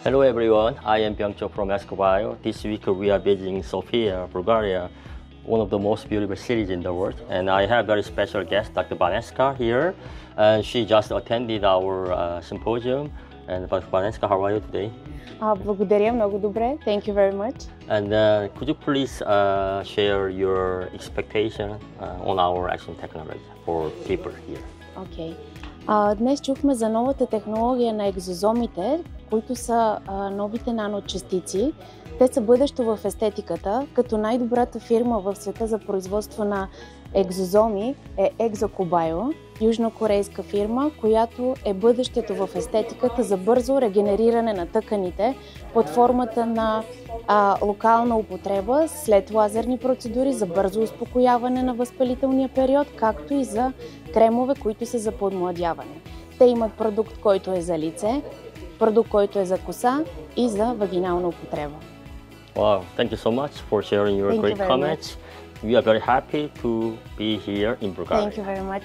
Hello everyone, I am Byung-Cho from Escobio. This week we are visiting Sofia, Bulgaria, one of the most beautiful cities in the world. And I have a very special guest, Dr. Vaneska here. And she just attended our symposium. And Vaneska, how are you today? Благодаря, много добре. Thank you very much. And could you please share your expectation on our action technology for people here? Okay. Днес чухме за новата технология на екзозомите, които са новите наночастици. Те са бъдещо в естетиката, като най-добрата фирма в света за производство на екзозоми е ExoCoBio, южнокорейска фирма, която е бъдещето в естетиката за бързо регенериране на тъканите под формата на локална употреба след лазерни процедури за бързо успокояване на възпалителния период, както и за кремове, които са за подмладяване. Те имат продукт, който е за лице, продукт, който е за коса и за вагинална употреба. Wow, thank you so much for sharing your great comments. We are very happy to be here in Bulgaria. Thank you very much.